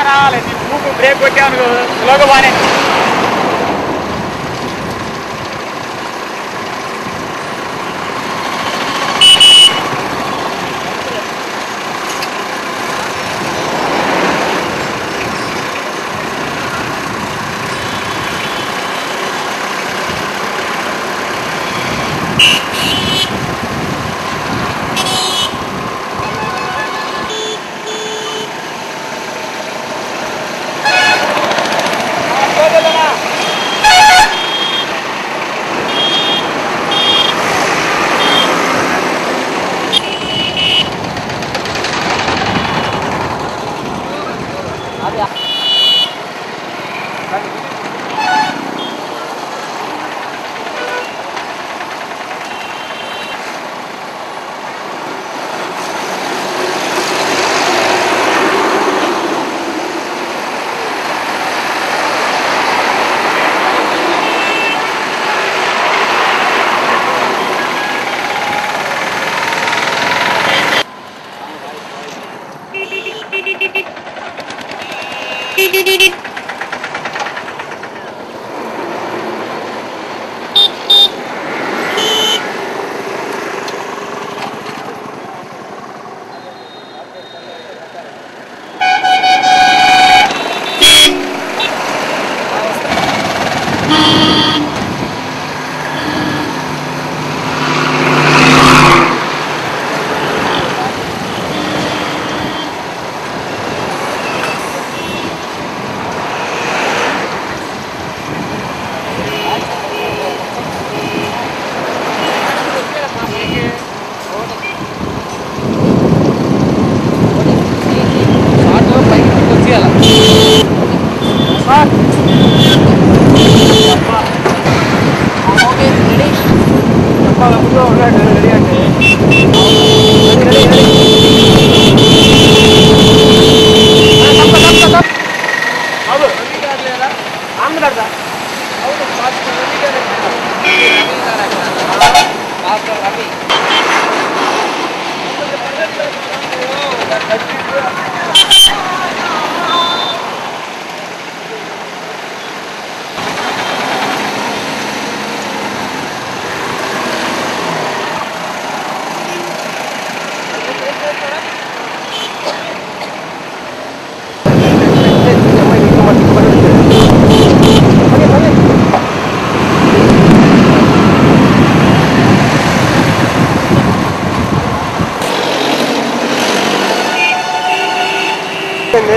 రావాలి నువ్వు బ్రేక్ కొట్టావు లోగా బానే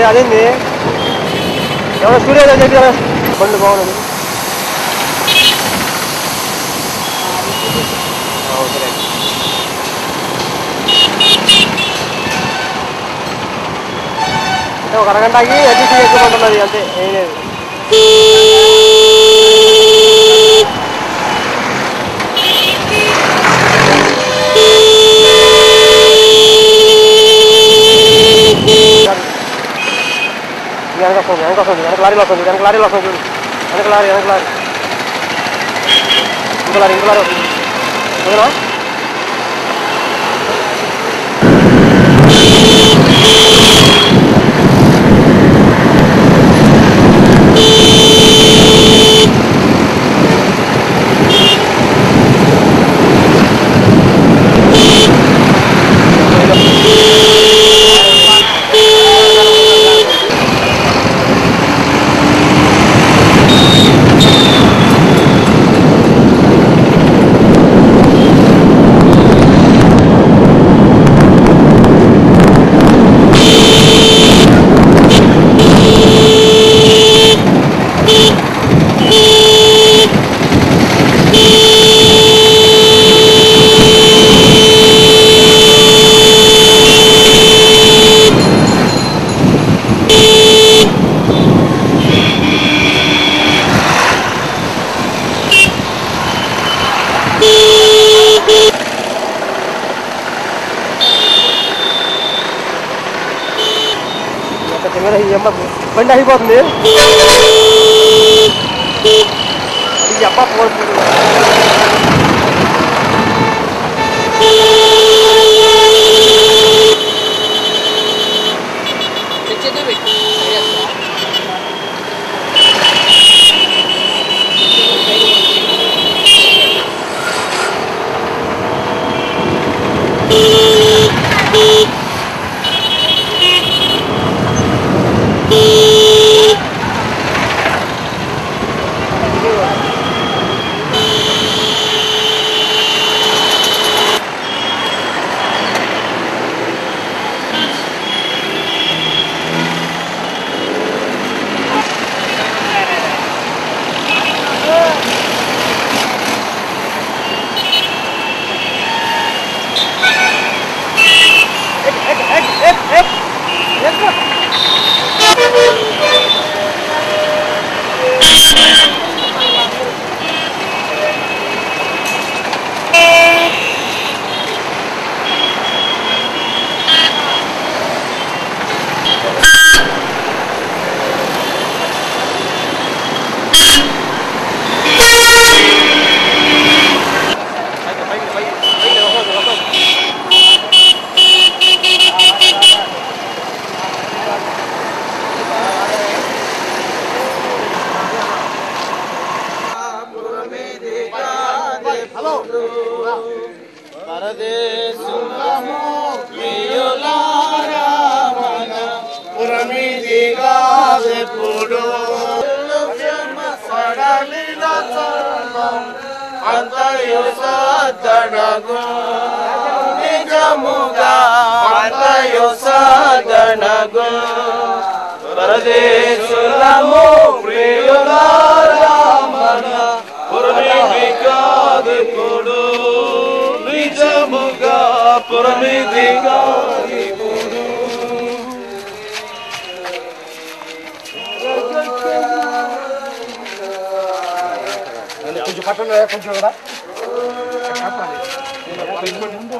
అదేంది ఎవరో స్టూడియో చెప్పి కదా బండి బాగుంది అంటే ఒక అరగంటకి ఎడ్జిటీ ఎక్కుమంటున్నది అంతే ఏం లేదు వెనక వస్తుంది వెనక లారీలో వస్తుంది వెనక లారీలో వస్తుంది చూడు వెనక లారీ ఇంకో లారీ వస్తుంది ఓకేనా బండి అయిపోతుంది అబ్బా పోతుంది తెచ్చేద్దాం పరదేశులము ప్రియులారా మన పురమిదిగాదెప్పుడు నిజముగా పురమిదిగాదెప్పుడు కొంచెం పట్టండి కొంచెం కూడా ముందు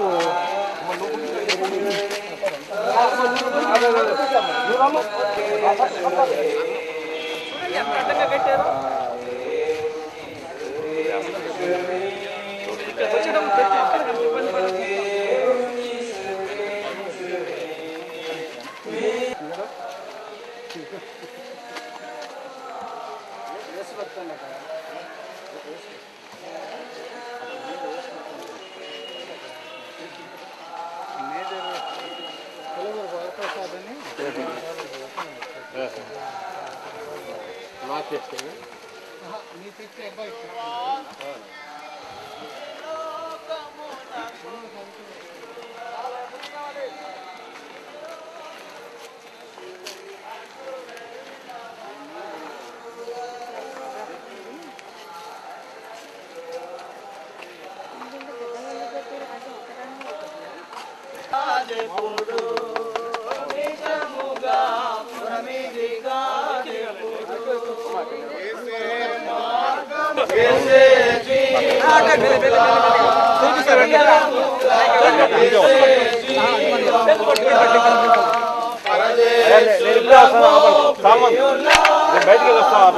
బయటికి వస్తాం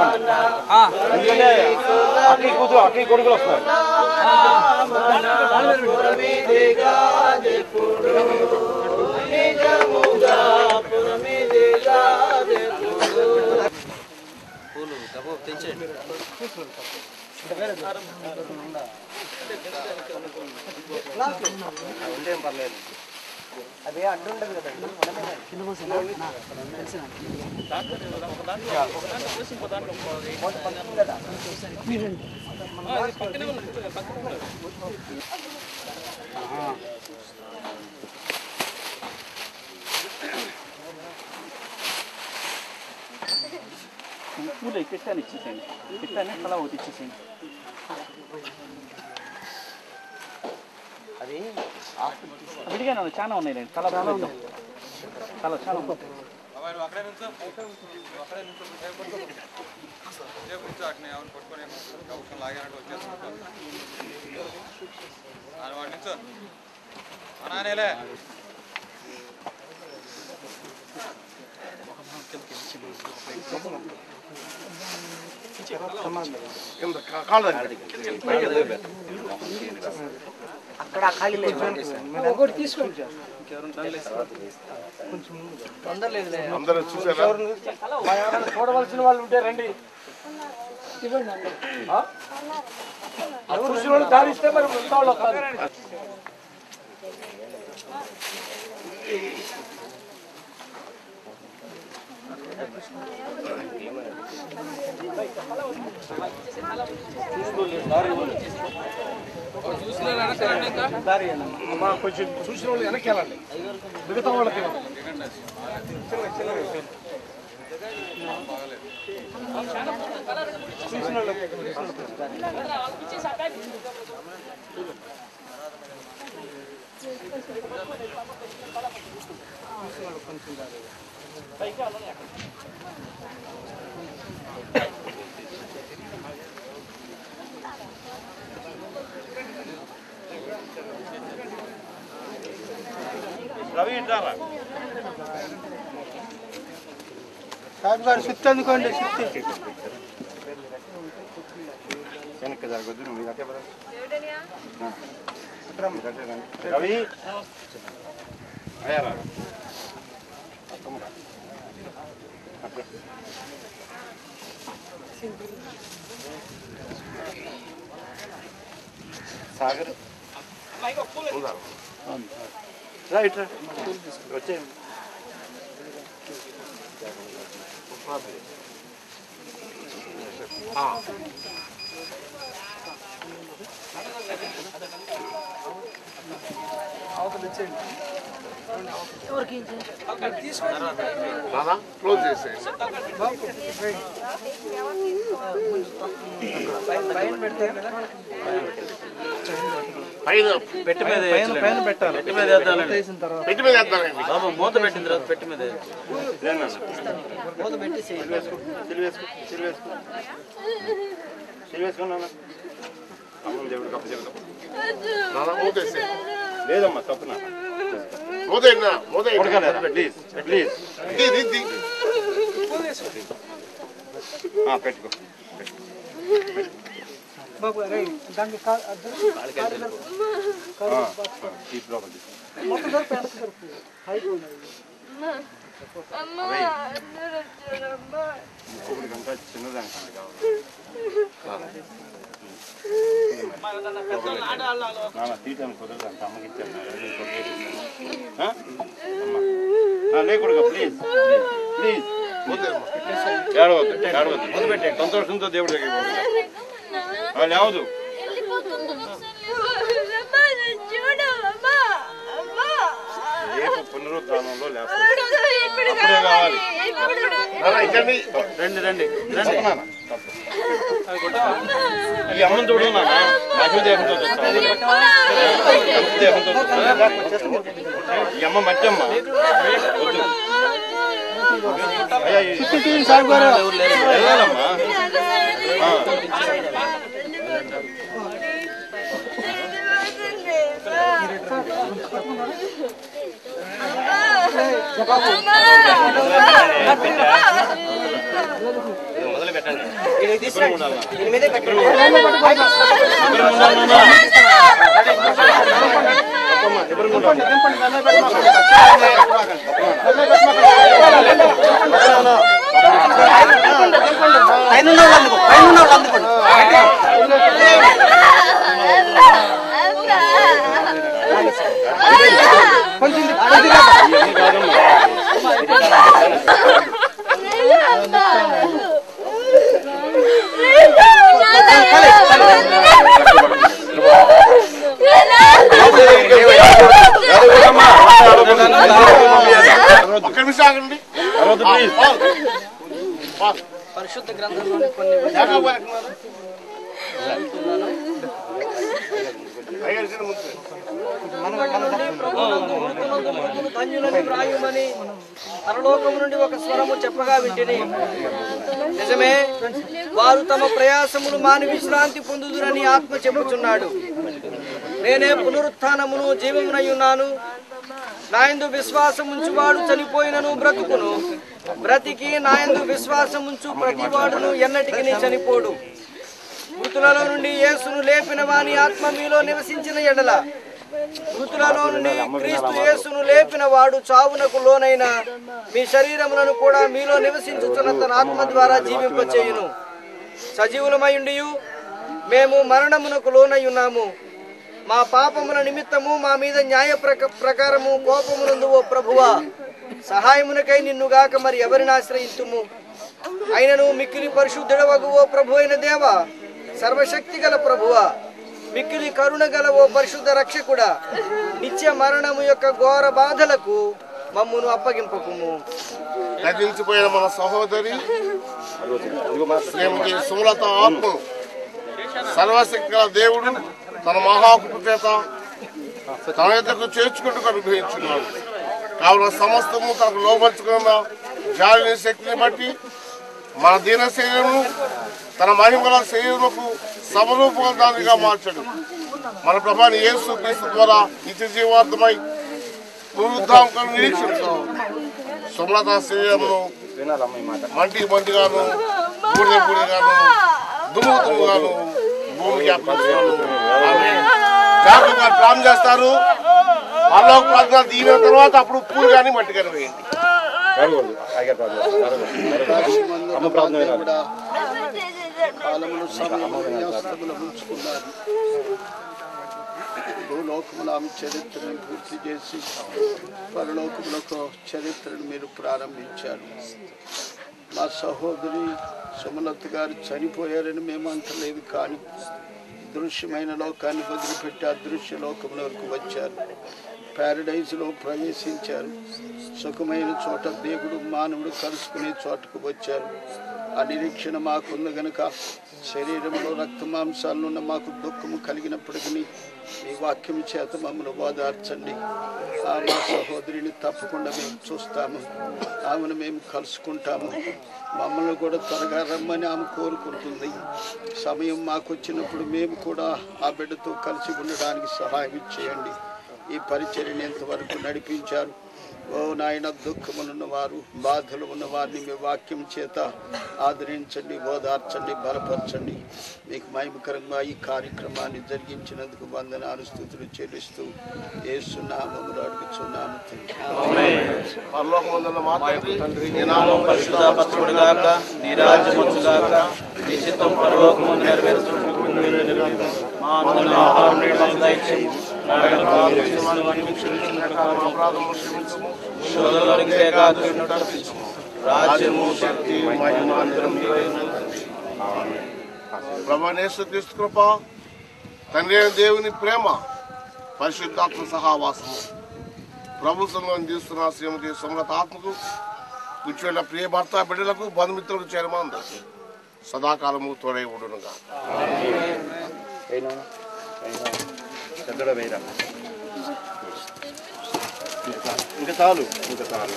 ఎందుకంటే అక్కడి కూతురు అక్కడి కొడుకులు వస్తున్నారు. ఉండేం పర్లేదు అదే అడ్డుండదు కదండి కిట్టాన్ని ఇచ్చేసేయండి కిట్టాన్ని తలా ఒకటి ఇచ్చేసేయండి అది విడిగానే చాలా ఉన్నాయి తల చాలా చాలా అక్కడ ఖాళీ లేదు తీసుకోండి కొంచెం తొందర లేదు చూడవలసిన వాళ్ళు ఉంటే రండి చూసిన వాళ్ళు దారిస్తే మరి మిగతా వాళ్ళు వస్తారు. కొంచెం చూసిన వాళ్ళు వెనక్కి వెళ్ళండి మిగతా వాళ్ళకి చూసిన కొంచెం రవి ఇంటారా కాదు గారు సిట్ అందుకోండి సిట్ వెనక్కి జరగొద్దు నువ్వు కట్టే రవి అయ్యారా సాగర్ రైట్ వచ్చే క్లోజ్ చేసే పెట్టి మీద పెట్టాలి పెట్టి మీద వేద్దామండి బాబు మూత పెట్టిన తర్వాత పెట్టి మీద మూత పెట్టి దేవుడు కప్ప మూతేసే లేదమ్మా తప్పునా ప్లీజ్ ప్లీజ్ పెట్టుకో బాబు రే దానికి చిన్నదానికి తీటాను కుదరదు అమ్మకి ఇచ్చాను లేకుండా ప్లీజ్ ప్లీజ్ ఏడవద్దు ఏడవద్దు మొదలుపెట్టే సంతోషంతో దేవుడి దగ్గర లేవదు రేపు పునరుద్ధానంలో లేకపోతే కావాలి రండి రండి రండి ఈ అమ్మను చూడు లక్ష్మీదేవంతో ఈ అమ్మ మచ్చమ్మ వద్దు వెళ్ళాలమ్మా మొదలు పెట్టండి పరిశుద్ధ గ్రంథంలోని కొన్ని ధన్యులని వ్రాయుమని పరలోకము నుండి ఒక స్వరము చెప్పగా వింటిని. నిజమే, వారు తమ ప్రయాసములు మాని విశ్రాంతి పొందుదురని ఆత్మ చెప్పుచున్నాడు. నేనే పునరుత్థానమును జీవమునై ఉన్నాను. నాయందు విశ్వాసముంచువాడు చనిపోయినను బ్రతుకును, బ్రతికి నాయందు విశ్వాసముంచు ప్రతివాడును ఎన్నటికి చనిపోడు. మృతులలో నుండి యేసును లేపిన వాని ఆత్మ మీలో నివసించిన ఎడల, మృతులలో నుండి క్రీస్తు యేసును లేపిన వాడు చావునకు లోనైన మీ శరీరములను కూడా మీలో నివసించుచున్న తన ఆత్మ ద్వారా జీవింపచేయును. సజీవులమైయుండియు మేము మరణమునకు లోనై ఉన్నాము. మా పాపముల నిమిత్తము మా మీద న్యాయ ప్రకారము కోపమునందు ఓ ప్రభువా, సహాయమునకై నిన్నుగాక మరి ఎవరిని ఆశ్రయింతుము? అయినను మిక్కిలి పరిశుద్ధుడవగు ఓ ప్రభు అయిన దేవా, సర్వశక్తి గల ప్రభువా, మిక్కిలి కరుణ గల ఓ పరిశుద్ధ రక్షకుడా, నిత్య మరణము యొక్క ఘోర బాధలకు మమ్మును అప్పగింపకుము. గతించిపోయిన మన సహోదరి శ్రీమతి సుమలత ఆత్మను సర్వశక్తి గల దేవుడు తన మహాకృపచేత తన యొద్దకు చేర్చుకుంటూ అనుగ్రహించున్నాడు. కావున సమస్తము తనకు లోపరుచుకున్న చాలిన శక్తిని బట్టి మన దీన శరీరము తన మహిమల శరీరముకు సమరూపదానిగా మార్చడు. మన ప్రభాని యేసు క్రీస్తు ద్వారా నిత్య జీవార్థమై పునరుద్ధానం నిరీక్షించు. సుమలత శరీరమును మంటికి మంటిగాను బూడిద బూడిగాను దుమ్ము దుమ్ముగాను భూమికి అప్పగిస్తాను. జాగ్రత్తగా ప్రాణం చేస్తారు. పరలోక ప్రార్థన దీని తర్వాత అప్పుడు పూలు కానీ మట్టి కానీ వేయండి. భూలోకముల చరిత్రను పూర్తి చేసి పరలోకములకు చరిత్రను మీరు ప్రారంభించారు. మా సహోదరి సుమలత గారు చనిపోయారని మేము అంటలేదు, కానీ దృశ్యమైన లోకాన్ని వదిలిపెట్టి అదృశ్య లోకముల వరకు వచ్చారు. ప్యారడైజ్లో ప్రవేశించారు. సుఖమైన చోట దేవుడు మానవుడు కలుసుకునే చోటకు వచ్చారు. ఆ నిరీక్షణ మాకుంది గనుక శరీరంలో రక్త మాంసాలున్న మాకు దుఃఖము కలిగినప్పటికీ మీ వాక్యం చేత మమ్మల్ని ఓదార్చండి. మా సహోదరిని తప్పకుండా మేము చూస్తాము, ఆమెను మేము కలుసుకుంటాము. మమ్మల్ని కూడా త్వరగా రమ్మని ఆమె కోరుకుంటుంది. సమయం మాకు వచ్చినప్పుడు మేము కూడా ఆ బిడ్డతో కలిసి ఉండడానికి సహాయం చేయండి. ఈ పరిచర్యను ఎంతవరకు నడిపించారు. ఓ నాయన, దుఃఖములున్నవారు బాధలు ఉన్నవారిని మీ వాక్యం చేత ఆదరించండి, ఓదార్చండి, బలపరచండి. మీకు మహిమకరంగా ఈ కార్యక్రమాన్ని జరిగించినందుకు వందనాలు స్తుతులు చెల్లిస్తూ యేసు నామములో అడుగుచున్నాము పరలోకమందున్న మా తండ్రి, నీ నామం పరిశుద్ధపరచబడుగాక, నీ రాజ్యం వచ్చుగాక, నీ చిత్తం పరలోకమందు నెరవేరుచున్నట్లు భూమి మీద నెరవేరును. మా అనుదిన ఆహారం నేడు మాకు దయచేయము. శోధనలోనికి తేగాకుండా తప్పించుము. రాజ్యము, శక్తి, మహిమ అందరం నీవే. ప్రభు యేసు క్రీస్తు కృప, తండ్రి అయిన దేవుని ప్రేమ, పరిశుద్ధాత్మ సహవాసము ప్రభు సంఘం తీస్తున్న శ్రీమతి సుమలత ఆత్మకు కూర్చోన్న ప్రియ భర్త బిడ్డలకు బంధుమిత్రులకు చేరమందు సదాకాలము తోడై ఉండునుగా. ఇంకా చాలు, ఇంకా చాలు,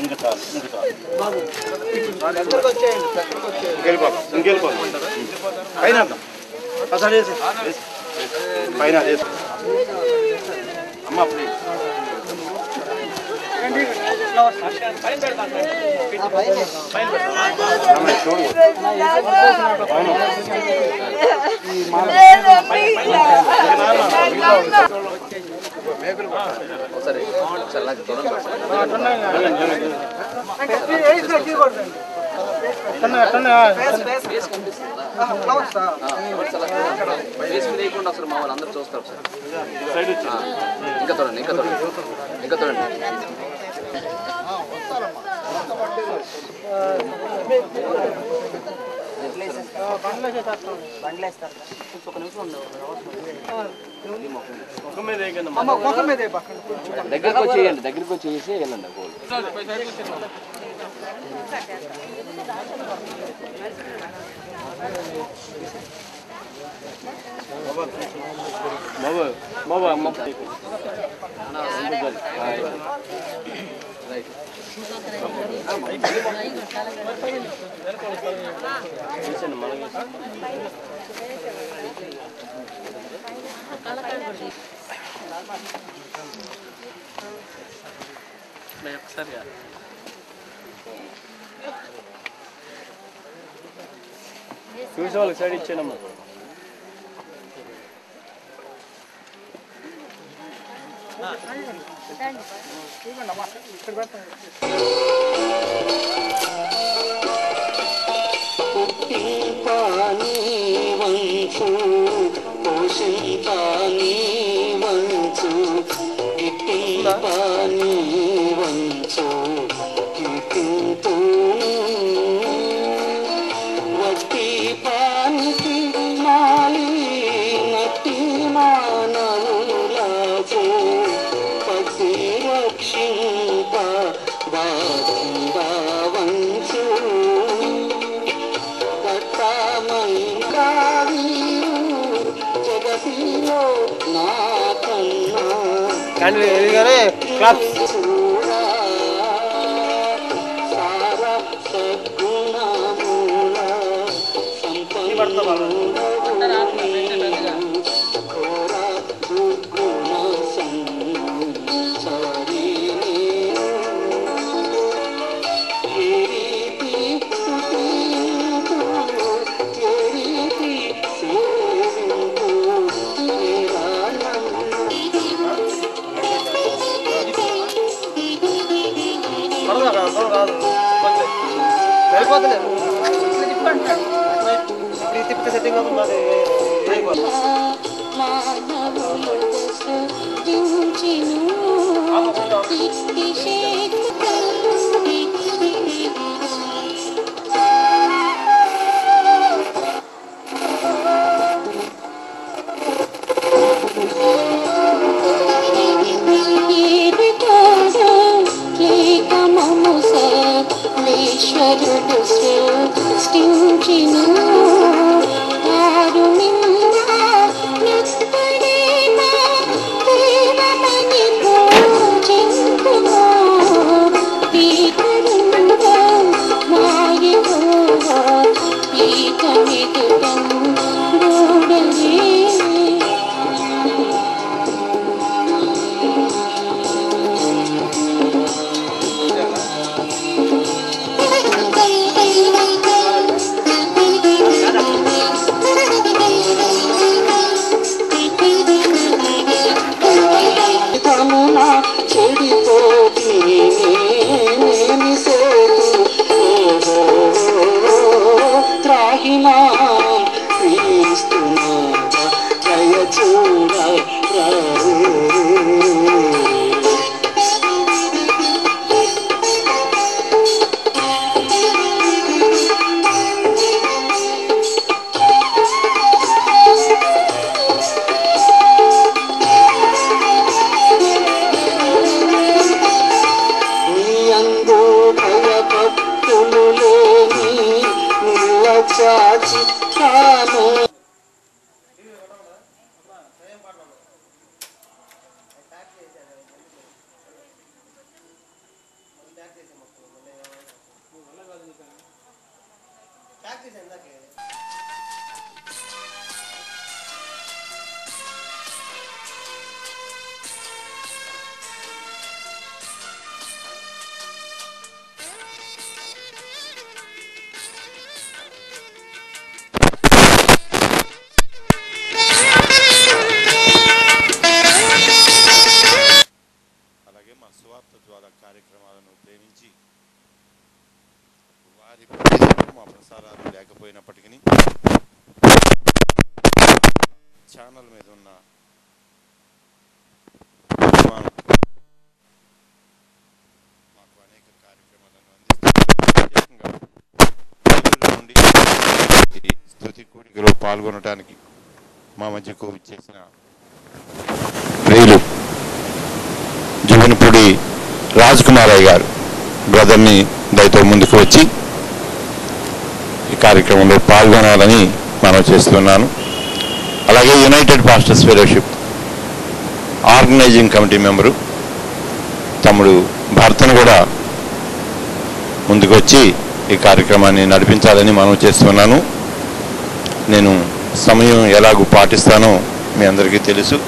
ఇంకా చాలు, ఇంకా చాలు. ఇంకెళ్ళిపోతాం పైన పైన అమ్మ ప్లీజ్. లేకుండా అసలు మా వాళ్ళందరూ చూస్తారు సార్. ఇంకా చూడండి, ఇంకా చూడండి, ఇంకా చూడండి. దగ్గరకు వచ్చేయండి, దగ్గరకు వచ్చేసి వెళ్ళండి. చూసే వాళ్ళకి సైడ్ ఇచ్చానమ్మా. వెళ్ళిపోతలేదు తిప్పితే సెట్టింగ్ అవుతుంది లేకపోయినప్పటికీ ఛానల్ మీద ఉన్న మాకు అనేక కార్యక్రమాలను అందిస్తూ స్తుతి కూడికలో పాల్గొనడానికి మా మధ్యకు చేసిన ప్రియులు జువనపూడి రాజ్ కుమారయ్య గారు బ్రదర్ని దయతో ముందుకు వచ్చి ఈ కార్యక్రమంలో పాల్గొనాలని మనం చేస్తున్నాను. అలాగే united pastors fellowship organising committee member తమ్ముడు భర్తను కూడా ముందుకు వచ్చి ఈ కార్యక్రమాన్ని నడిపించాలని మనం చేస్తున్నాను. నేను సమయం ఎలాగూ పాటిస్తానో మీ అందరికీ తెలుసు.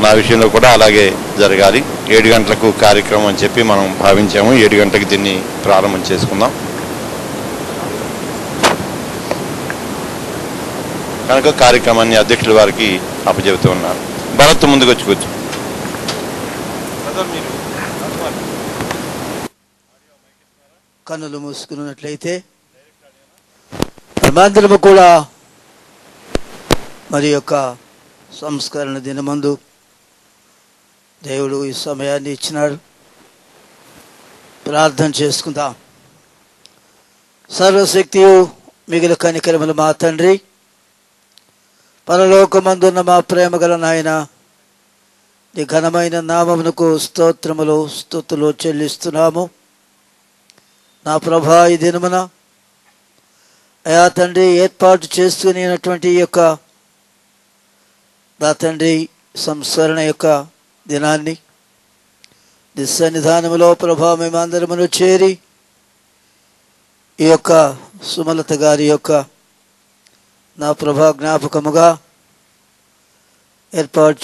నా విషయంలో కూడా అలాగే జరగాలి. 7 గంటలకు కార్యక్రమం అని చెప్పి మనం భావించాము. 7 గంటలకు దీన్ని ప్రారంభం చేసుకుందాం. కనుక కార్యక్రమాన్ని అధ్యక్షుల వారికి అప్పచెబుతూ ఉన్నారు. భరత్ ముందుకు వచ్చి కూర్చో. కన్నులు మూసుకున్నట్లయితే మనమందరము కూడా మరి యొక్క సంస్కరణ దినమందు దేవుడు ఈ సమయాన్ని ఇచ్చినాడు. ప్రార్థన చేసుకుందాం. సర్వశక్తియు మిగిలిన కనికరములు మా తండ్రి, పరలోకమందున్న మా ప్రేమ గల నాయన, నీ ఘనమైన నామమునకు స్తోత్రములు స్తుతులు చెల్లిస్తున్నాము. నా ప్రభా, ఈ దినమున అయా తండ్రి ఏర్పాటు చేసుకునేటువంటి యొక్క నా తండ్రి సంస్కరణ యొక్క దినాన్ని నీ సన్నిధానములో ప్రభా మేమందరమును చేరి ఈ యొక్క సుమలత గారి యొక్క నా ప్రభా జ్ఞాపకముగా ఏర్పాటు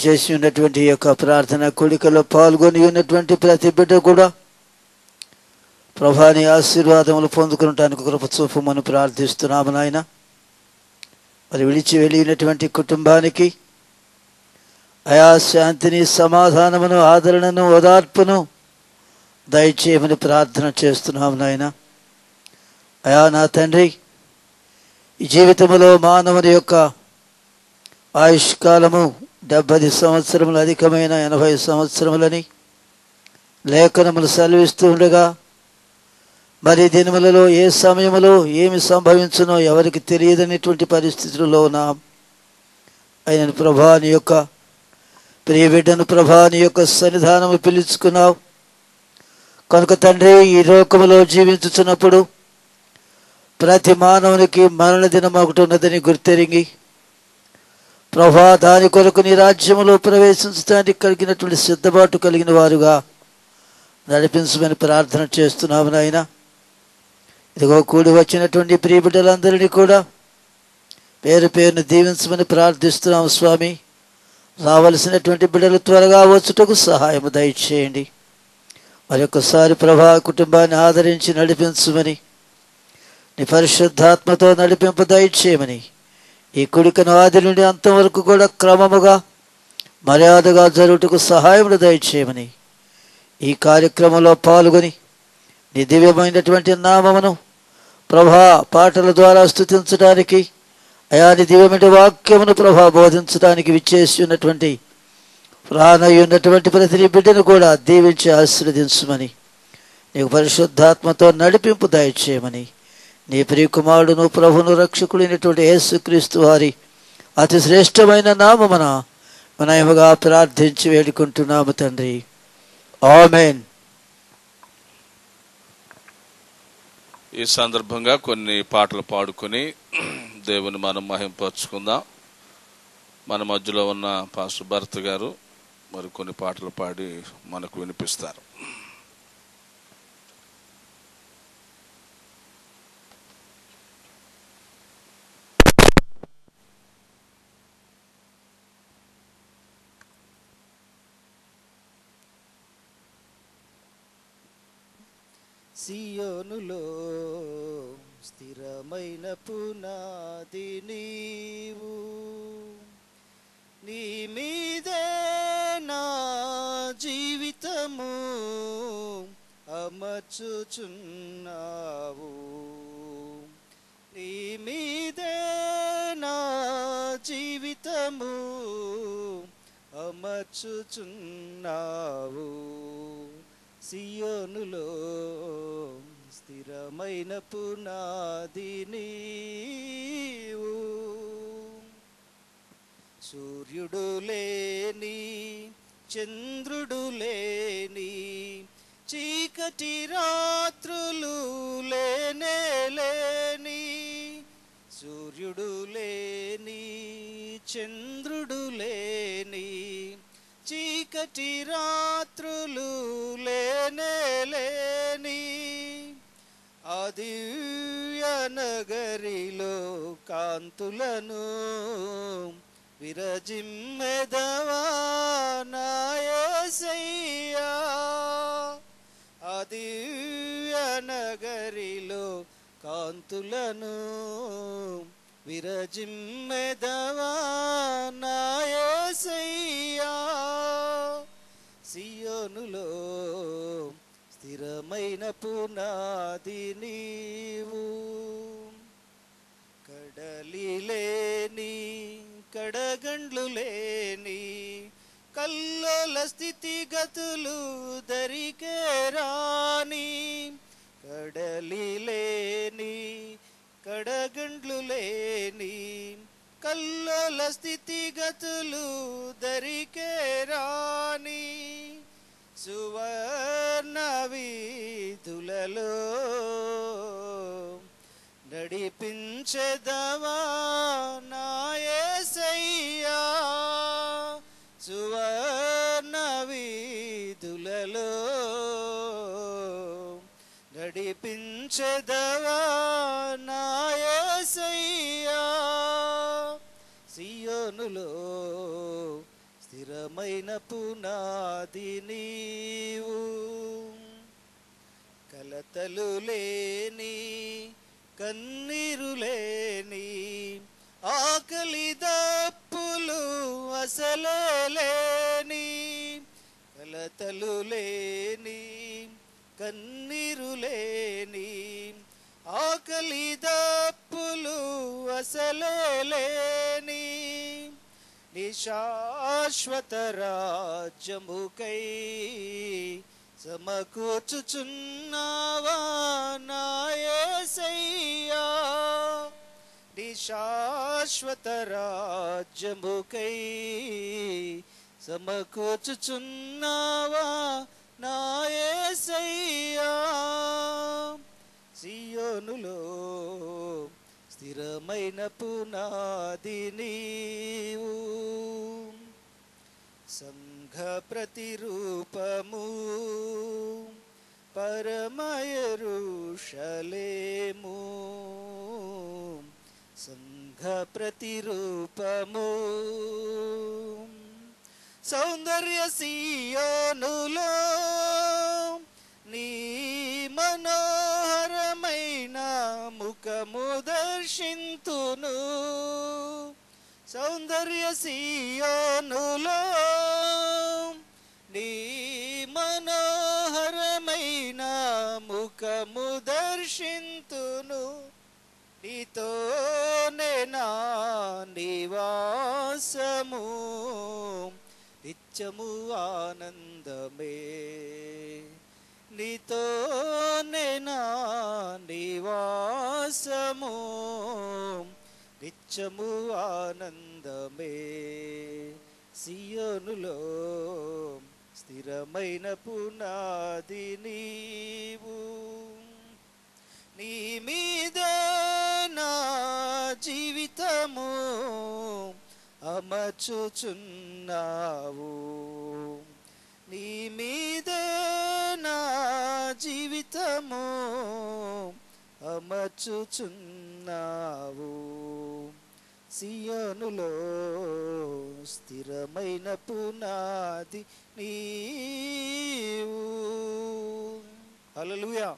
చేసి ఉన్నటువంటి యొక్క ప్రార్థన కూడికలో పాల్గొని ఉన్నటువంటి ప్రతి బిడ్డ కూడా ప్రభాని ఆశీర్వాదములు పొందుకునటానికి కృప చూపమని ప్రార్థిస్తున్నాము నాయన. మరి విడిచి వెళ్ళినటువంటి కుటుంబానికి అయా శాంతిని, సమాధానమును, ఆదరణను, ఓదార్పును దయచేయమని ప్రార్థన చేస్తున్నాం నాయన. అయా నా తండ్రి, ఈ జీవితంలో మానవుని యొక్క ఆయుష్కాలము 70 సంవత్సరములు అధికమైన 80 సంవత్సరములని లేఖనములు సెలవిస్తూ ఉండగా, మరి దినములలో ఏ సమయంలో ఏమి సంభవించునో ఎవరికి తెలియదనేటువంటి పరిస్థితుల్లో ఉన్నాం. అయిన ప్రభా, నీ యొక్క ప్రియ బిడ్డను ప్రభా నీ యొక్క సన్నిధానము పిలుచుకున్నావు కనుక తండ్రి, ఈ లోకములో జీవించుచున్నప్పుడు ప్రతి మానవునికి మరణ దినం ఒకటి ఉన్నదని గుర్తెరిగి ప్రభా, దాని కొరకు నీ రాజ్యములో ప్రవేశించడానికి కలిగినటువంటి సిద్ధపాటు కలిగిన వారుగా నడిపించమని ప్రార్థన చేస్తున్నాము నాయన. ఇదిగో కూడి వచ్చినటువంటి ప్రియ బిడ్డలందరినీ కూడా పేరు పేరును దీవించమని ప్రార్థిస్తున్నాము స్వామి. రావలసినటువంటి బిడ్డలు త్వరగా వచ్చుటకు సహాయము దయచేయండి. మరొకసారి ప్రభా కుటుంబాన్ని ఆదరించి నడిపించమని, నీ పరిశుద్ధాత్మతో నడిపింపు దయచేయమని, ఈ కుడికను ఆది నుండి అంతం వరకు కూడా క్రమముగా మర్యాదగా జరుగుటకు సహాయమును దయచేయమని, ఈ కార్యక్రమంలో పాల్గొని నీ దివ్యమైనటువంటి నామమును ప్రభా పాటల ద్వారా స్తుతించడానికి, అయా నీ దివ్యమైన వాక్యమును ప్రభా బోధించడానికి విచ్చేసి ఉన్నటువంటి ప్రాణయ్య ఉన్నటువంటి ప్రతి బిడ్డను కూడా దీవించి ఆశీర్వదించమని, నీకు పరిశుద్ధాత్మతో నడిపింపు దయచేయమని, నీ ప్రియకుమారుడును ప్రభును రక్షకుడైనటువంటి యేసుక్రీస్తు వారి అతి శ్రేష్టమైన నామమున వినయముగా ప్రార్థించి వేడుకుంటున్నాము తండ్రి. ఆమేన్. ఈ సందర్భంగా కొన్ని పాటలు పాడుకొని దేవుని మనం మహింపరుచుకుందాం. మన మధ్యలో ఉన్న పాస్టర్ భరత్ గారు మరి కొన్ని పాటలు పాడి మనకు వినిపిస్తారు. సియోనులో స్థిరమైన పునాది నీవు, నీ మీదే నా జీవితము అమర్చుచున్నావు, నీ మీదే నా జీవితము అమర్చుచున్నావు. సియోనులో స్థిరమైన పునాది నీవు, సూర్యుడు లేని చంద్రుడు లేని చీకటి రాత్రులు లేనే లేని, సూర్యుడు లేని చంద్రుడు లేని చీకటి రాత్రులు లేనే లేని, ఆ దివ్య నగరిలో కాంతులను విరజిమ్మెదవా నా యేసయ్యా, ఆ దివ్య నగరిలో కాంతులను విరజిమ్మెదవా నా యేసయ్యా. సియోనులో స్థిరమైన పునాది నీవు, కడలి లేని కడగండ్లు లేని కల్లోల స్థితిగతులు దరికే రాని, కడలి లేని కడగండ్లు లేని కల్లోల స్థితిగతులు దరికే రాని, సువర్ణ వీధులలో నడిపించెదవా నా యేసయ్యా, సువర్ణ వీధులలో నడిపించెదవా నా యేసయ్యా. సియోనులో స్థిరమైన పునాది నీవు, కలతలు లేని కన్నీరు లేని ఆకలి దప్పులు అసలే లేని, కలతలు లేని కన్నీరు లేని ఆకలి దప్పులు అసలే లేని నిశాశ్వత రాజ్యముకై సమకూర్చుచున్నావా నా యేసయ్యా నిశాశ్వత రాజ్యముకై సమకూర్చుచున్నావా నా యేసయ్యా సియోనులో స్థిరమైన పునాది నీవు సంఘ ప్రతిరూపము పరమ యెరూషలేము సంఘ ప్రతిరూపము సౌందర్య సియోనులో నీ మనోహరమైన ముఖము దర్శింతును సౌందర్య సియోనులో నీ మనోహరమైన ముఖము దర్శింతును నీతోనే నా నివాసము నిత్యము ఆనందమే నీతోనే నా నివాసము నిత్యము ఆనందమే సియోనులో స్థిరమైన పునాది నీవు నీ మీదే నా జీవితము అమర్చుచున్నావు నీ మీదే నా జీవితము అమర్చుచున్నావు సియోనులో స్థిరమైన పునాది నీవు హల్లెలూయా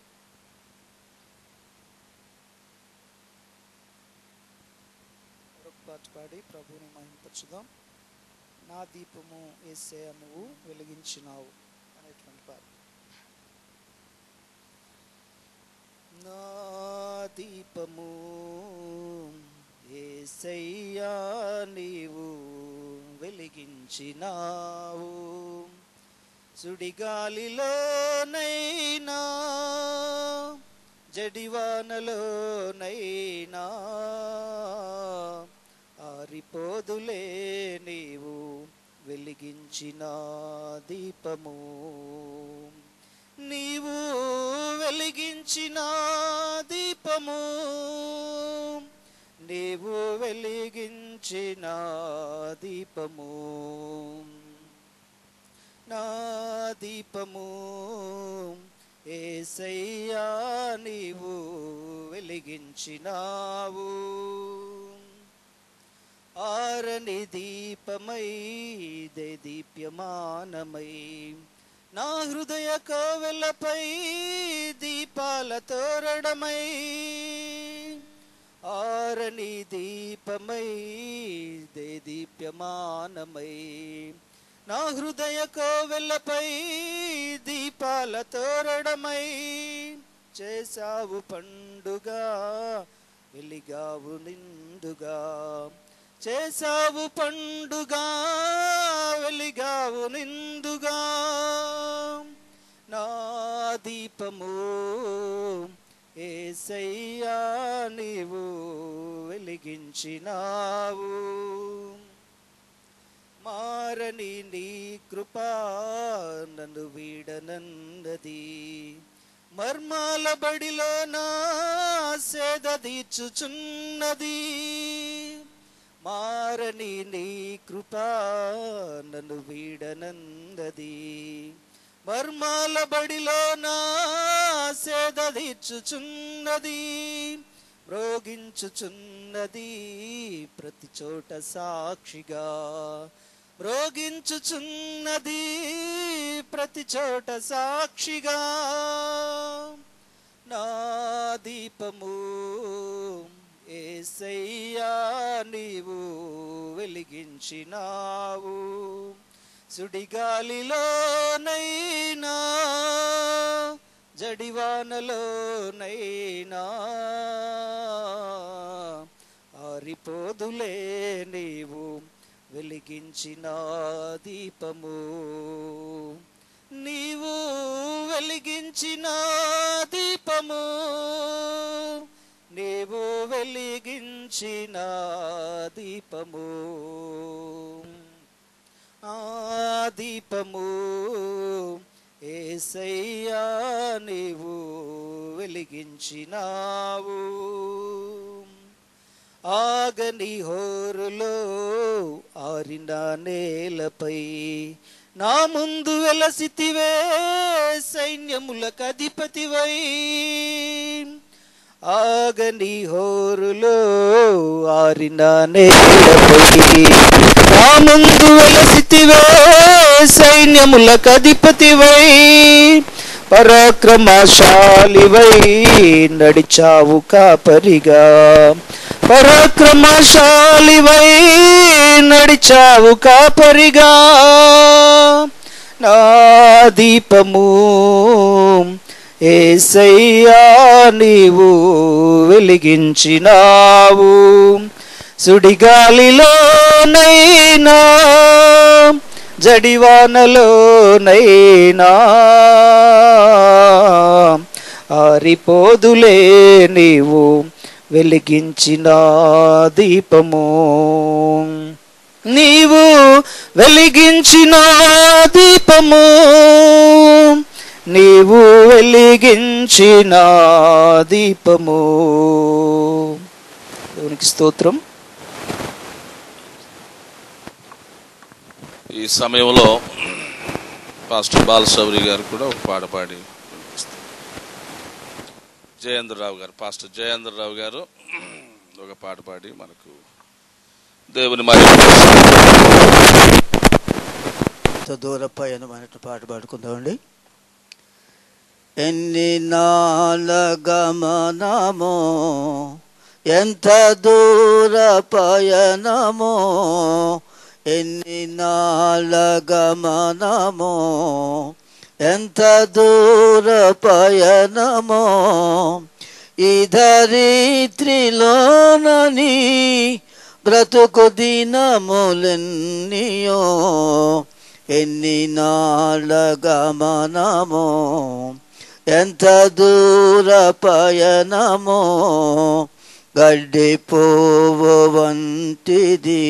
పాట పాడి ప్రభువుని మహింపరచుదాం నా దీపము యేసయ్యా నువ్వు వెలిగించినావు అనేటువంటి పాట నా దీపము యేసయ్యా నీవు వెలిగించినావు సుడిగాలిలోనైనా జడివానలోనైనా ఆరిపోదులే నీవు వెలిగించిన దీపము నీవు వెలిగించిన దీపము నీవు వెలిగించిన దీపము నా దీపము యేసయ్యా నీవు వెలిగించినావు ఆరని దీపమై దీప్యమానమై నా హృదయ కోవెలపై దీపాల తోరణమై ఆరని దీపమై దీప్యమానమై నా హృదయ కోవెలపై దీపాల తోరణమై చేసావు పండుగ వెలిగావు నిండుగా చేసావు పండుగ వెలిగావు నిండుగా నా దీపము యేసయ్యా నీవు వెలిగించినావు మారని నీ కృపా నన్ను వీడనన్నది మర్మాల బడిలో నా సేద తీర్చుచున్నది మారని నీ కృపా నన్ను వీడనన్నది మర్మాల బడిలో నా సేద తీర్చుచున్నది మ్రోగించుచున్నది ప్రతి చోట సాక్షిగా మ్రోగించుచున్నది ప్రతి చోట సాక్షిగా నా దీపము యేసయ్యా నీవు వెలిగించినావు సుడిగాలిలోనైనా జడివానలోనైనా ఆరిపోదులే నీవు వెలిగించిన దీపము. నీవు వెలిగించిన దీపము, నీవు వెలిగించిన దీపము, ఆ దీపము యేసయ్యా నీవు వెలిగించినావు. ఆగని హోరులో ఆరిన నేలపై నా ముందు వెలసితివే సైన్యములకు అధిపతివై. ఆగని హోరులో ఆరిన నేలపై నా ముందు వెలసితివే సైన్యములకు అధిపతివై. పరాక్రమశాలివై నడిచావు కాపరిగా, పరాక్రమశాలివై నడిచావు కాపరిగా. నా దీపము యేసయ్యా నీవు వెలిగించినావు. సుడిగాలిలోనైనా జడివానలోనైనా ఆరిపోదులే నీవు వెలిగించిన దీపము. నీవు వెలిగించిన దీపము, నీవు వెలిగించిన దీపము. దేవునికి స్తోత్రం. ఈ సమయంలో పాస్టర్ బాలశౌరి గారు కూడా ఒక పాట పాడి జయేంద్రరావు గారు, పాస్టర్ జయేంద్రరావు గారు ఒక పాట పాడి మనకు దేవుని దూర పయనం అనే పాట పాడుకుందామండి. ఎన్ని నాల గమనమో, ఎంత దూర పయనమో, ఎన్ని నాల గమనమో, ఎంత దూర పయనమో, ఈ ధరిత్రిలోనని బ్రతుకు దినములెన్నియో, ఎన్ని నాళ్ళ గమనమో, ఎంత దూర పయనమో, గడ్డి పువ్వు వంటిది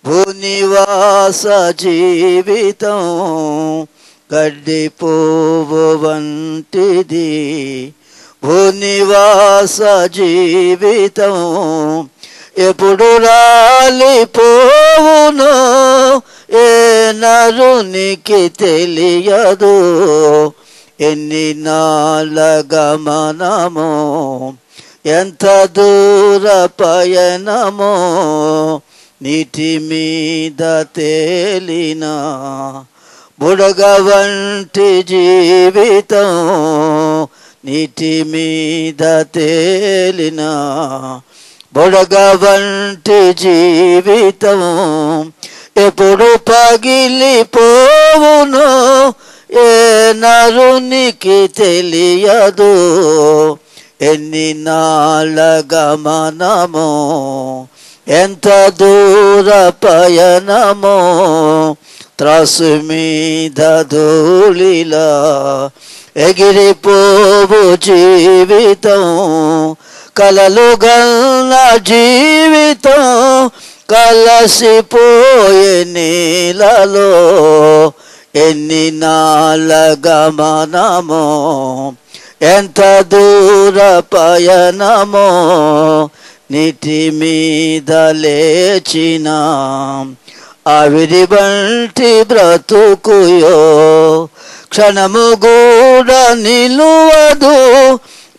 భూనివాస జీవితం, గడ్డి పువ్వు వంటిది భూనివాస జీవితం. ఎప్పుడు రాలిపోవునో ఏ నరునికి తెలియదు, ఎన్ని నాళ్ళ గమనమో, ఎంత దూర పయనమో, నీటి మీద తేలిన బుడగ వంటి జీవితం, నీటి మీద తేలిన బుడగ వంటి జీవితం. ఎప్పుడు పగిలిపోవునో ఏ నరునికి తెలియదు, ఎన్ని నాళ్ళ గమనమో, ఎంత దూర పయనమో, త్రాసు మీద ధూళిలా ఎగిరిపోవు జీవితం, కలలు గల్ల జీవితం కలసిపోయే నీలలో, ఎన్ని నాళ్ళ గమనమో, ఎంత దూర పయనమో, నీటి మీద లేచిన ఆవిరి వంటి బ్రతుకుయో, క్షణము కూడా నిలువదు,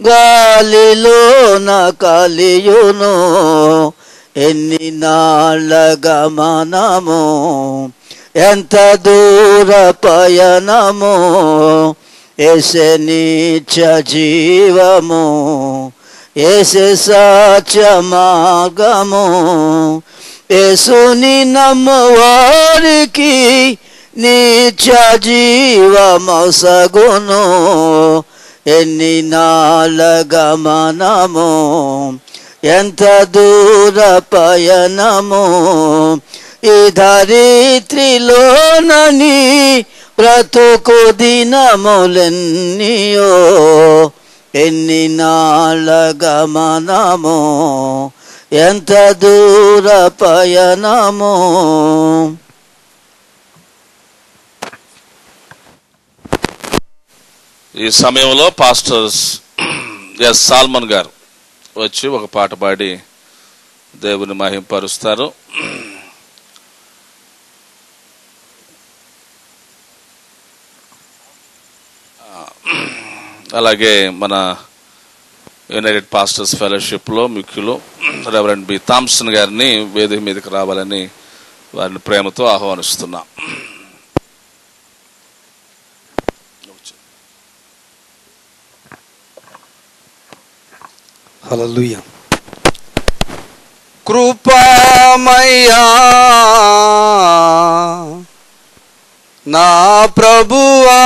గాలిలోన కలియును, ఎన్ని నాళ్ళ గమనమో, ఎంత దూర పయనమో, యేసే నిత్య జీవము, యేసే సత్య మార్గము, యేసుని నమ్మవారికి నిత్య జీవమొసగును, ఎన్ని నాళ్ళ గమనము, ఎంత దూర పయనము, ఈ ధరిత్రిలోనని బ్రతుకు దినములెన్నియో. ఎన్ని నాళ్ళ గమనము, ఎంత దూర పయనము. ఈ సమయంలో పాస్టర్స్ ఎస్ సాల్మన్ గారు వచ్చి ఒక పాట పాడి దేవుని మహింపరుస్తారు. అలాగే మన యునైటెడ్ పాస్టర్స్ ఫెలోషిప్లో ముఖ్యులు రెవరెండ్ బి థామ్సన్ గారిని వేదిక మీదకి రావాలని వారిని ప్రేమతో ఆహ్వానిస్తున్నాం. హల్లెలూయా. కృపామయ్యా నా ప్రభువా,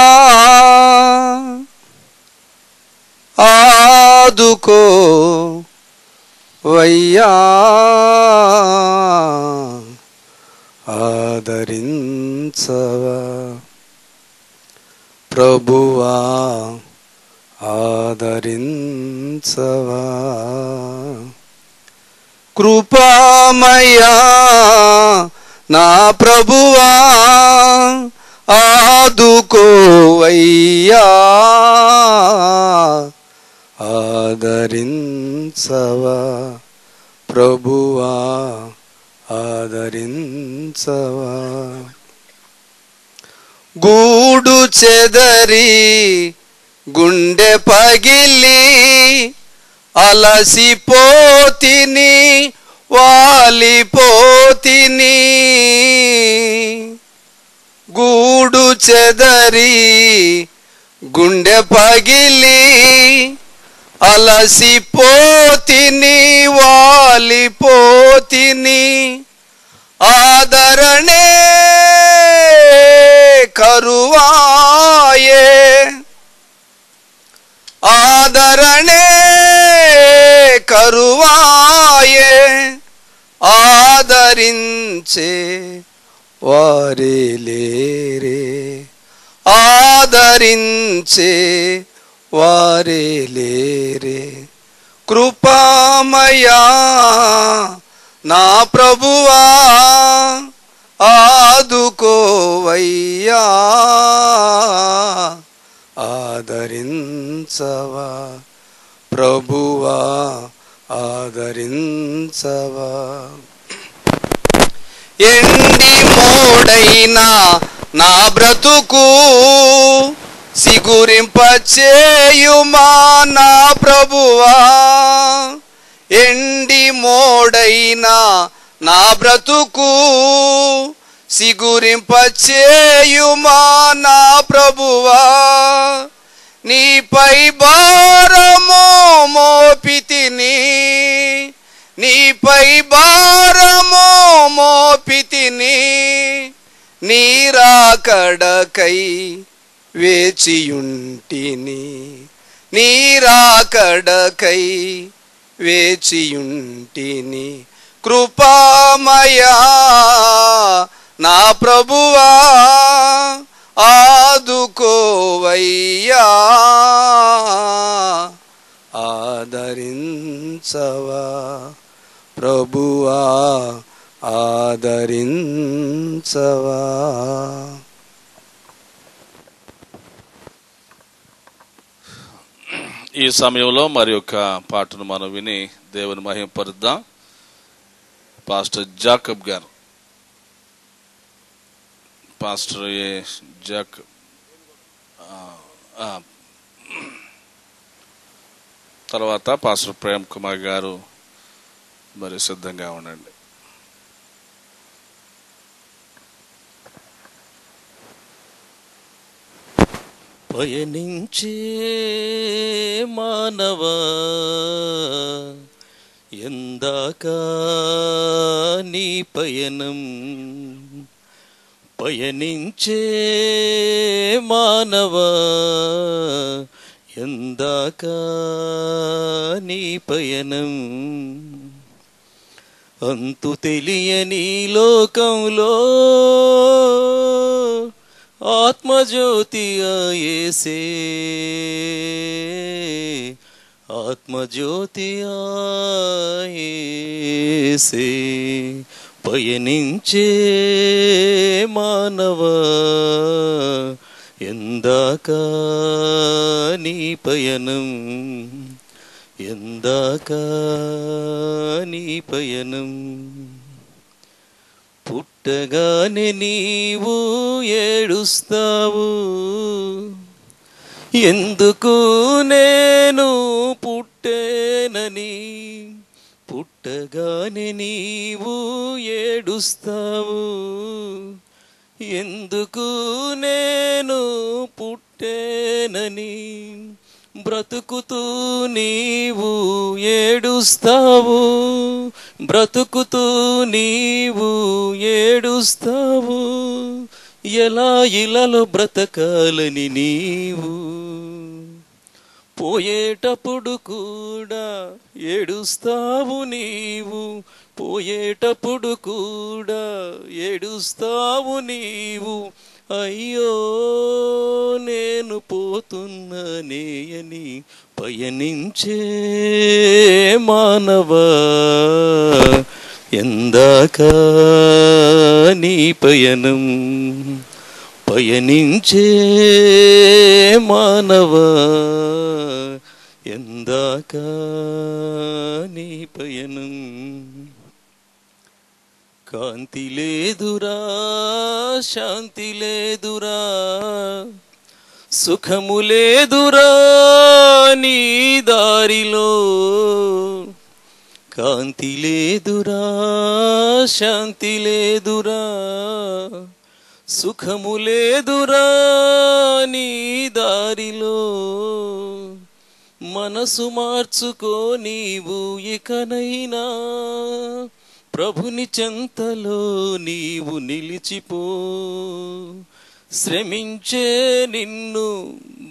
ఆదుకో వయ్యా, ఆదరించవా ప్రభువా, ఆదరించవా. కృపామయ్యా నా ప్రభువా, ఆదుకోవయ్యా, ఆదరించవా ప్రభువా, ఆదరించవా. గూడు చెదరి గుండె పగిలి అలసిపోతిని, వాలిపోతిని. గూడు చెదరి గుండె పగిలి అలసిపోతిని, వాలిపోతిని. ఆదరణే కరువాయే, ఆదరణే కరువాయే. ఆదరించే వారే లేరే, ఆదరించే వారే లేరే. కృపామయా నా ప్రభువా, ఆదుకోవయ్యా, ఆదరించవా ప్రభువా, ఆదరించవా. ఎండి మోడైనా నా బ్రతుకు సిగురింపచేయుమా నా ప్రభువా. ఎండి మోడైనా నా బ్రతుకు సిగురింపచేయుమా నా ప్రభువా. నీపై భారము మోపితిని, నీపై భారము మోపితిని. నీరాకడకై వేచియుంటిని, నీరాకడకై వేచియుంటిని. కృపామయా నా ప్రభువా, ఆదుకోవయ్యా, ఆదరించవా ప్రభువా, ఆదరించవా. ఈ సమయంలో మరి యొక్క పాటను మనం విని దేవుని మహింపరుద్దాం. పాస్టర్ జాకబ్ గారు, పాస్టర్ ఏ జాకబ్, తర్వాత పాస్టర్ ప్రేమ్ కుమార్ గారు మరి సిద్ధంగా ఉండండి. పయనించే మానవా, ఎందాకా నీ పయనం. పయనించే మానవా, ఎందాక నీ పయనం అంతు తెలియని లోకంలో ఆత్మజ్యోతి ఆయేసే ఆత్మజ్యోతి ఆయేసే పయనించే మానవా ఎందాక నీ పయనం ఎందాక నీ పయనం పుట్టగానే నీవు ఏడుస్తావు ఎందుకు నేను పుట్టేనని పుట్టగానే నీవు ఏడుస్తావు ఎందుకు నేను పుట్టేనని బ్రతుకుతూ నీవు ఏడుస్తావు బ్రతుకుతూ నీవు ఏడుస్తావు ఎలా ఇలలో బ్రతకాలని నీవు పోయేటప్పుడు కూడా ఏడుస్తావు నీవు పోయేటప్పుడు కూడా ఏడుస్తావు నీవు అయ్యో నేను పోతున్నానే అని పయనించే మానవా ఎందాక నీ పయనం పయనించే మానవా ఎందాక నీ పయనం కాంతి లేదురా శాంతి లేదురా సుఖము లేదురా నీ దారిలో కాంతి లేదురా శాంతి లేదురా సుఖము లేదురా నీ దారిలో మనసు మార్చుకో నీవు ఇకనైనా ప్రభుని చెంతలో నీవు నిలిచిపో శ్రమించే నిన్ను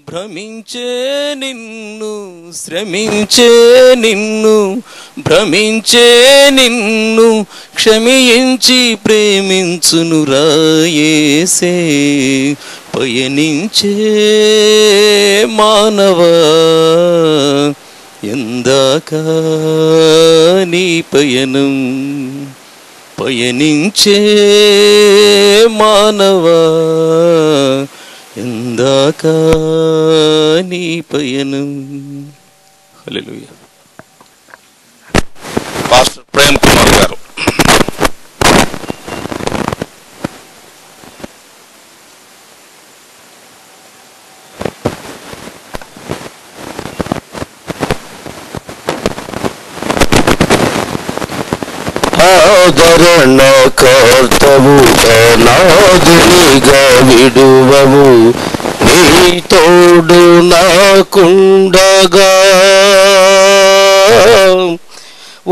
భ్రమించే నిన్ను శ్రమించే నిన్ను భ్రమించే నిన్ను క్షమించి ప్రేమించునురా యేసే పయనించే మానవా ఎందాక నీ పయనం పయనించే మానవా ఎందాక నీ పయనం. హల్లెలూయా. పాస్టర్ ప్రేమ్ కుమార్ గారు. ఆదరణ కర్తవు అనాథునిగా విడువవు నీ తోడు నాకుండగా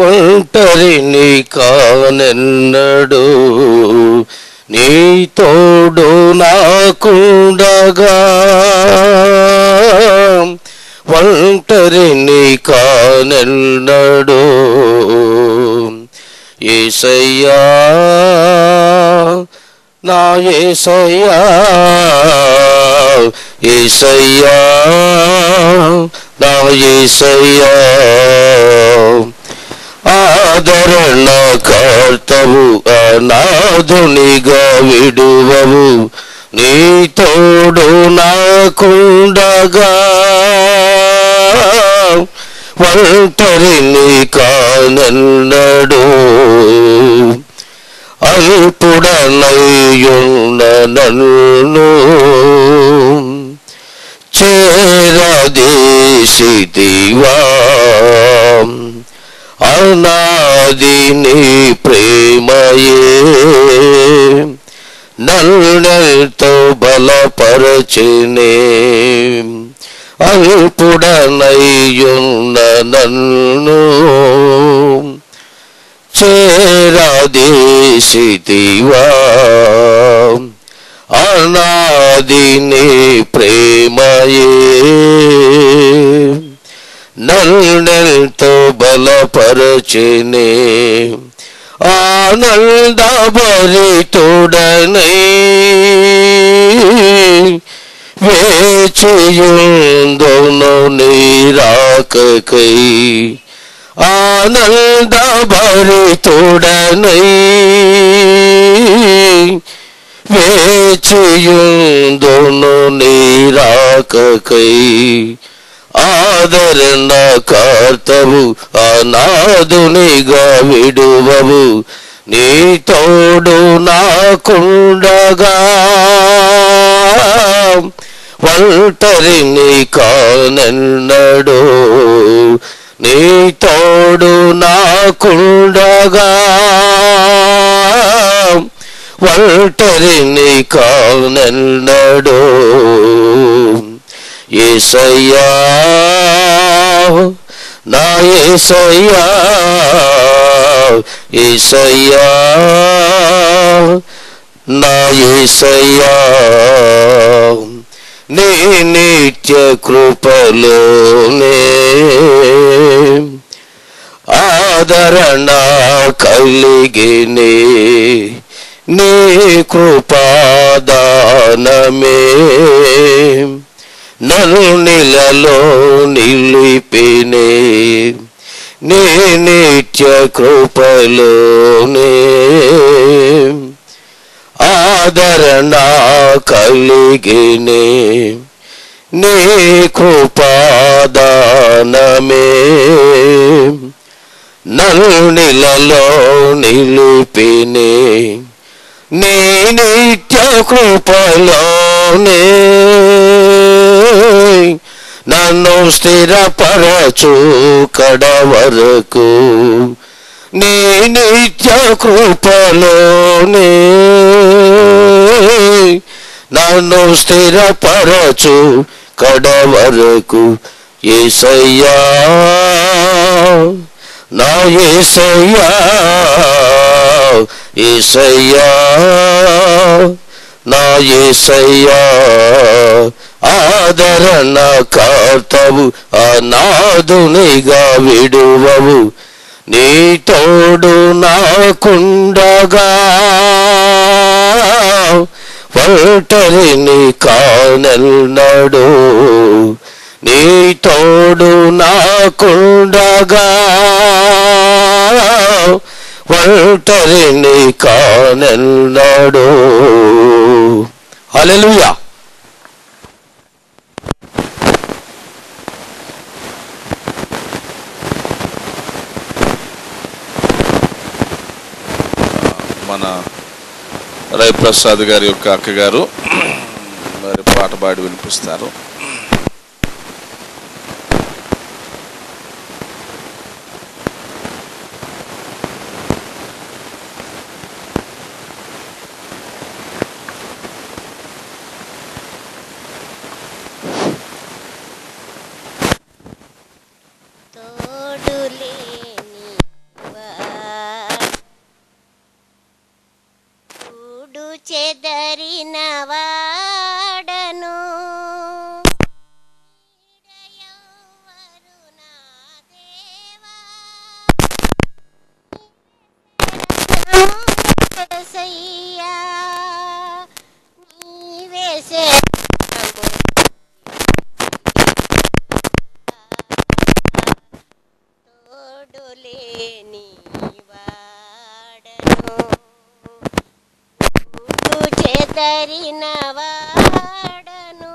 ఒంటరిని కానెన్నడు నీ తోడు నాకుండగా ఒంటరిని కానెన్నడు యేసయ్యా నా యేసయ్యా యేసయ్యా నా యేసయ్యా ఆదరణ కర్తవు అనాథునిగా విడువవు నీ తోడు నాకుండగా ఒంటరిని కానెన్నడు అల్పుడనయ్యున్న నన్ను చేరదీసితివా అనాది నీ ప్రేమయే నన్నెంతో బలపరచెనే అల్పుడనయ్యున్న నన్ను చేరదీసితివా అనాది నీ ప్రేమయే కరుణెంతో బలపరచెనే ఆనందభరితుడనై వేచియుందును నీ రాకకై ఆనందభరితుడనై వేచియుందును నీ రాకకై ఆదరణ కర్తవు అనాథునిగా విడువవు నీ తోడు నాకుండగా ఒంటరిని కానెన్నడు నీ తోడు నాకుండగా ఒంటరిని కానెన్నడు యేసయ్యా నా యేసయ్యా యేసయ్యా నా యేసయ్యా నీ నిత్య కృపలోనే ఆదరణ కలిగినే నీ కృపాదానమే నన్ను నీలలో నిలిపినే నీ నిత్య కృపలోనే ఆదరణ కలిగినే నీ కృపాదానమే నన్ను నీలలో నిలిపినే నీ నిత్య కృపలోనే నన్ను స్థిరపరచు కడవరకు నీ నిత్య కృపలోనే నన్ను స్థిరపరచు కడవరకు యేసయ్యా నా యేసయ్యా యేసయ్యా నా యేసయ్యా ఆదరణ కర్తవు అనాథునిగా విడువవు నీ తోడు నాకుండగా ఒంటరిని కానెన్నడు నీ తోడు నాకుండగా ఒంటరిని కానెన్నడు. హల్లెలూయా. మన రవిప్రసాద్ గారి యొక్క అక్కగారు మరి పాట పాడి వినిపిస్తారు. చెదరిన వాడను సయ్యా నీవేసే తోడులేని వాడను చెదరిన వాడను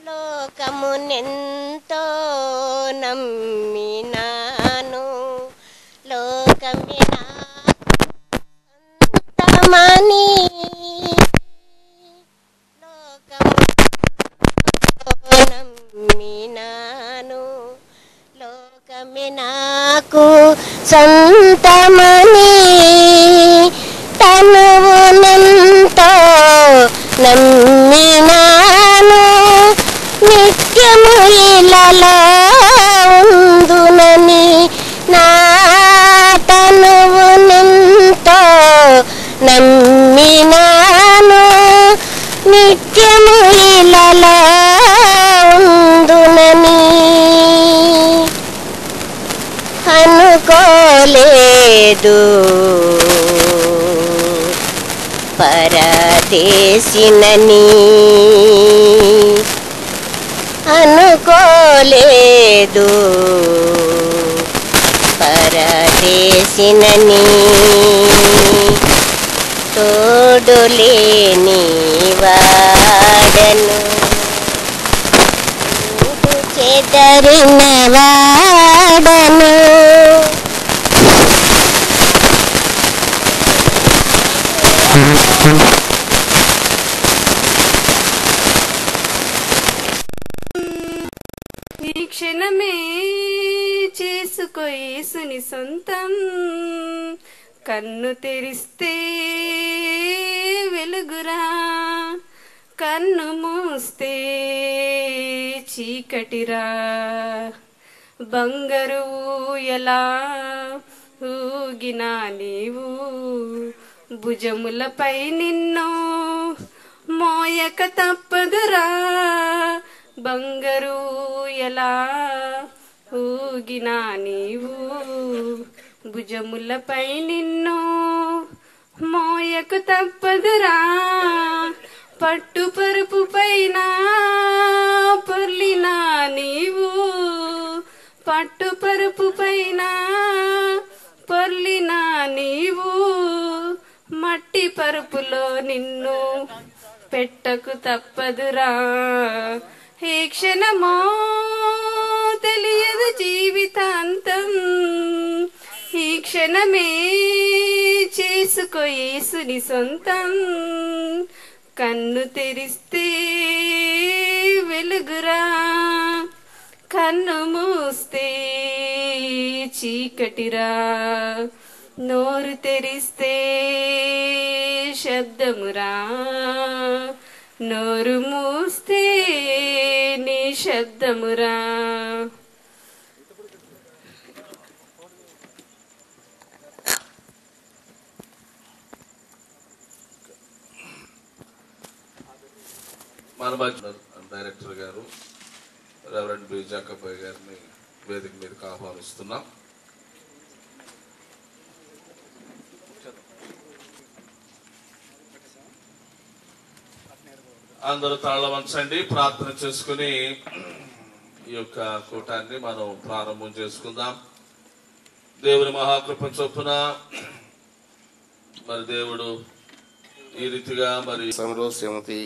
లోకమునెంతో నమ్మినాను లోకమే నామని లోకము నమ్మినాను లోకమే నాకు సంతమని తనువునెంతో నమ్మినాను నిత్యము ఇలలో ఉందునని నా తనువునెంతో నమ్మినాను నిత్యము ఇలలో ఉందునని అనుకోలేదు, పరదేశినని అనుకోలేదు, పరదేశినని తోడులేని వాడను, చెదరిన వాడను. ఈ క్షణమే చేసుకో యేసుని సొంతం, కన్ను తెరిస్తే వెలుగురా, కన్ను మూస్తే చీకటిరా. బంగారు ఎలా ఊగినా నీవు, భుజములపై నిన్ను మోయక తప్పదురా. బంగారు ఎలా ఊగినా నీవు, భుజములపై నిన్ను మోయక తప్పదురా. పట్టు పరుపు పైన పొర్లినా నీవు, పట్టు పరుపు పైన పొర్లినా నీవు, మట్టి పరుపులో నిన్ను పెట్టకు తప్పదురా. ఏ క్షణమో తెలియదు జీవితాంతం, ఈ క్షణమే చేసుకో యేసుని సొంతం, కన్ను తెరిస్తే వెలుగురా, కన్ను మూస్తే చీకటిరా. నోరు తెరిస్తే శబ్దమురా, నోరు మూస్తే నిశ్శబ్దమురా. మన డైరెక్టర్ గారు రెవరెండ్ బి జాకబ్బయ్య గారిని వేదిక మీదకి ఆహ్వానిస్తున్నాం. అందరూ తాళ వంచండి, ప్రార్థన చేసుకుని ఈ యొక్క కూటాన్ని మనం ప్రారంభం చేసుకుందాం. దేవుని మహాకృప చొప్పున మరి దేవుడు ఈ రీతిగా మరి శ్రీమతి